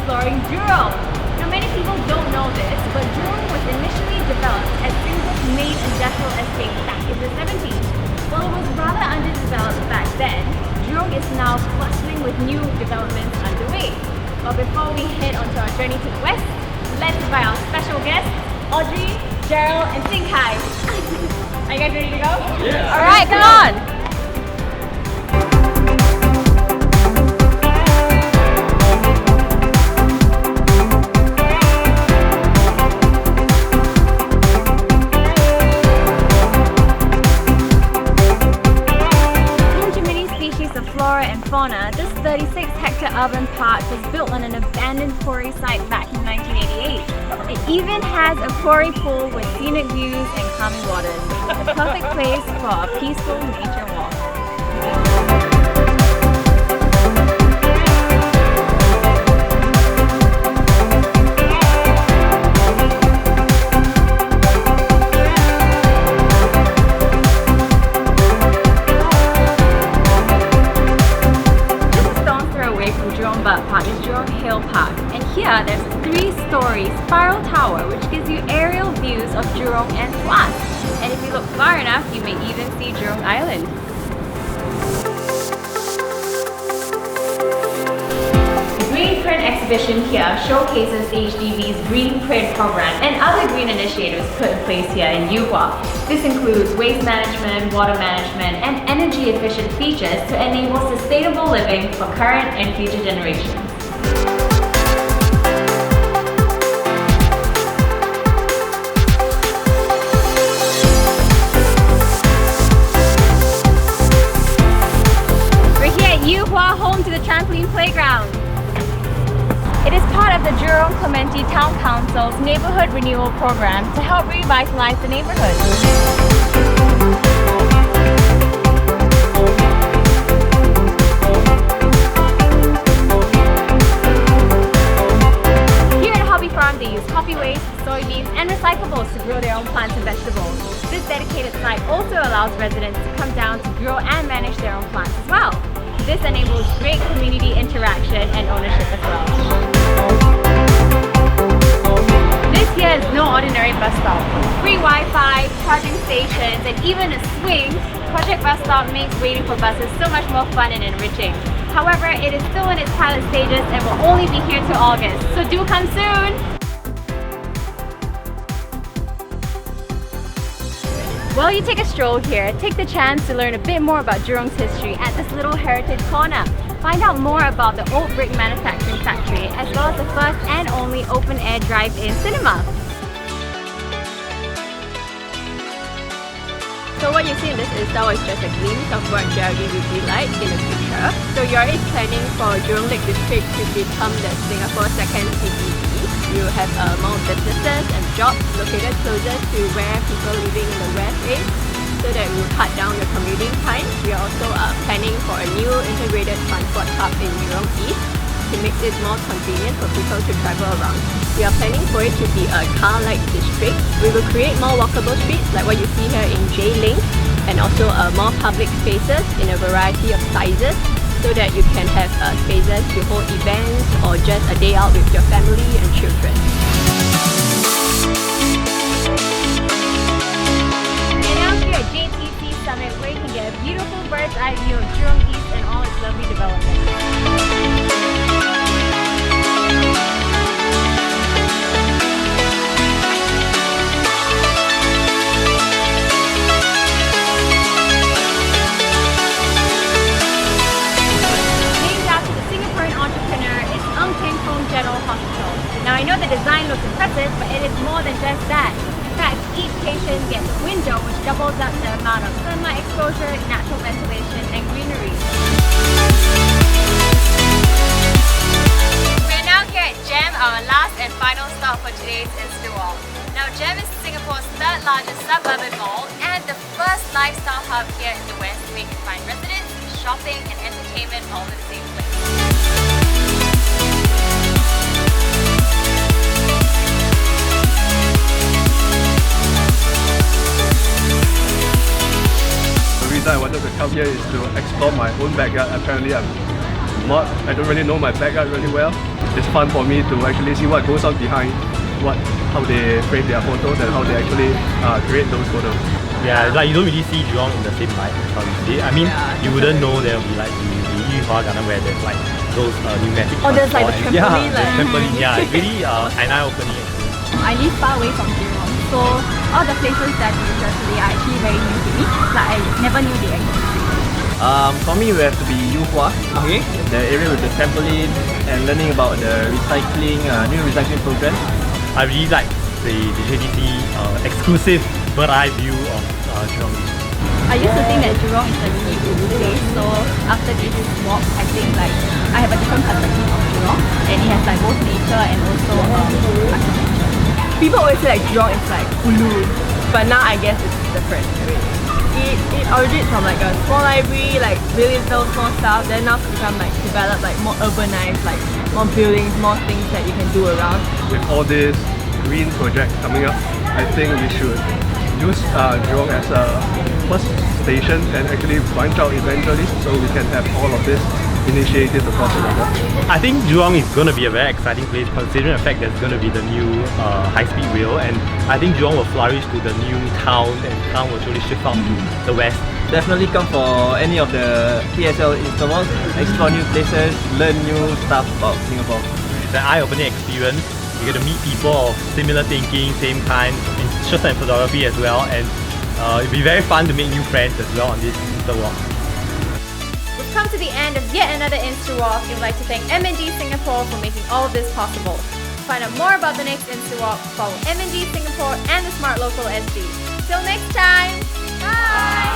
exploring Jurong. Now many people don't know this, but Jurong was initially developed as Singapore's main industrial estate back in the 70s. While it was rather underdeveloped back then, Jurong is now bustling with new developments underway. But before we head onto our journey to the west, let's invite our special guests, Audrey, Gerald, and Ting Kai. Are you guys ready to go? Yeah. Alright, come on! And fauna, this 36-hectare urban park was built on an abandoned quarry site back in 1988. It even has a quarry pool with scenic views and calming waters. The perfect place for a peaceful nature walk. Park is Jurong Hill Park, and here there's a 3-story spiral tower which gives you aerial views of Jurong and Tuas. And if you look far enough, you may even see Jurong Island. The Green Print exhibition here showcases HDB's Green Print program and other green initiatives put in place here in Yuhua. This includes waste management, water management, and energy efficient features to enable sustainable living for current and future generations. We're here at Yuhua, home to the trampoline playground. It is part of the Jurong Clementi Town Council's Neighbourhood Renewal Program to help revitalize the neighbourhood. Here at Hobby Farm, they use coffee waste, soybeans, and recyclables to grow their own plants and vegetables. This dedicated site also allows residents to come down to grow and manage their own plants as well. This enables great community interaction and ownership as well. This here is no ordinary bus stop. Free Wi-Fi, charging stations, and even a swing, Project Bus Stop makes waiting for buses so much more fun and enriching. However, it is still in its pilot stages and will only be here till August, so do come soon! While you take a stroll here, take the chance to learn a bit more about Jurong's history at this little heritage corner. Find out more about the old brick manufacturing factory as well as the first and only open-air drive-in cinema. So what you see in this install is just a glimpse of what JRD would be like in the future. So JRD is planning for Jurong Lake District to become the Singapore's second CBD. You have more businesses and jobs located closer to where people living in the west is, so that we will cut down the commuting time. We are also planning for a new integrated transport hub in Jurong East to make it more convenient for people to travel around. We are planning for it to be a car-like district. We will create more walkable streets like what you see here in J-Link, and also more public spaces in a variety of sizes, so that you can have spaces to hold events or just a day out with your family and children. And now here at JTC Summit, where you can get a beautiful bird's eye view of Jurong East and all its lovely developments. Now I know the design looks impressive, but it is more than just that. In fact, each patient gets a window which doubles up the amount of sunlight exposure, natural ventilation, and greenery. We're now here at GEM, our last and final stop for today's Insta-Walk. Now GEM is Singapore's 3rd largest suburban mall and the first lifestyle hub here in the West, where you can find residents, shopping, and entertainment all in the same place. I wanted to come here is to explore my own backyard. Apparently I don't really know my backyard really well. it's fun for me to actually see what goes on behind how they frame their photos and how they actually create those photos. Yeah, like you don't really see Jurong in the same light as how you see it. I mean, you wouldn't know there will be like the Yihua Garden where there's like those pneumatic there's like the transport and- trampoline, the like- trampoline, yeah, it's really an eye-opening experience. I live far away from Jurong, so all the places that you visit today are actually very new to me. Like I never knew they existed. For me, we have to be Yuhua. Okay. The area with the trampoline and learning about the recycling, new recycling program. I really like the JDC exclusive bird-eye view of Jurong. I used to think that Jurong is a really ulu place, so after this walk, I think like I have a different perspective of Jurong, and it has like both nature and also architecture. People always say like Jurong is like ulu, but now I guess it's different. It originates from like a small library, like really little small stuff, then now it's become like developed, like more urbanized, like more buildings, more things that you can do around. With all this green project coming up, I think we should use Jurong as a first station and actually branch out eventually so we can have all of this initiatives across the river. I think Jurong is going to be a very exciting place considering the fact that it's going to be the new high-speed rail, and I think Jurong will flourish to the new town and town will surely shift out to the west. Definitely come for any of the PSL installs, explore new places, learn new stuff about Singapore. It's an eye-opening experience. You get to meet people of similar thinking, same kind, interest in photography as well, and it'll be very fun to make new friends as well on this Insta walk. We've come to the end of yet another Insta Walk and would like to thank MND Singapore for making all of this possible. To find out more about the next Insta Walk, follow MND Singapore and the Smart Local SG. Till next time, bye!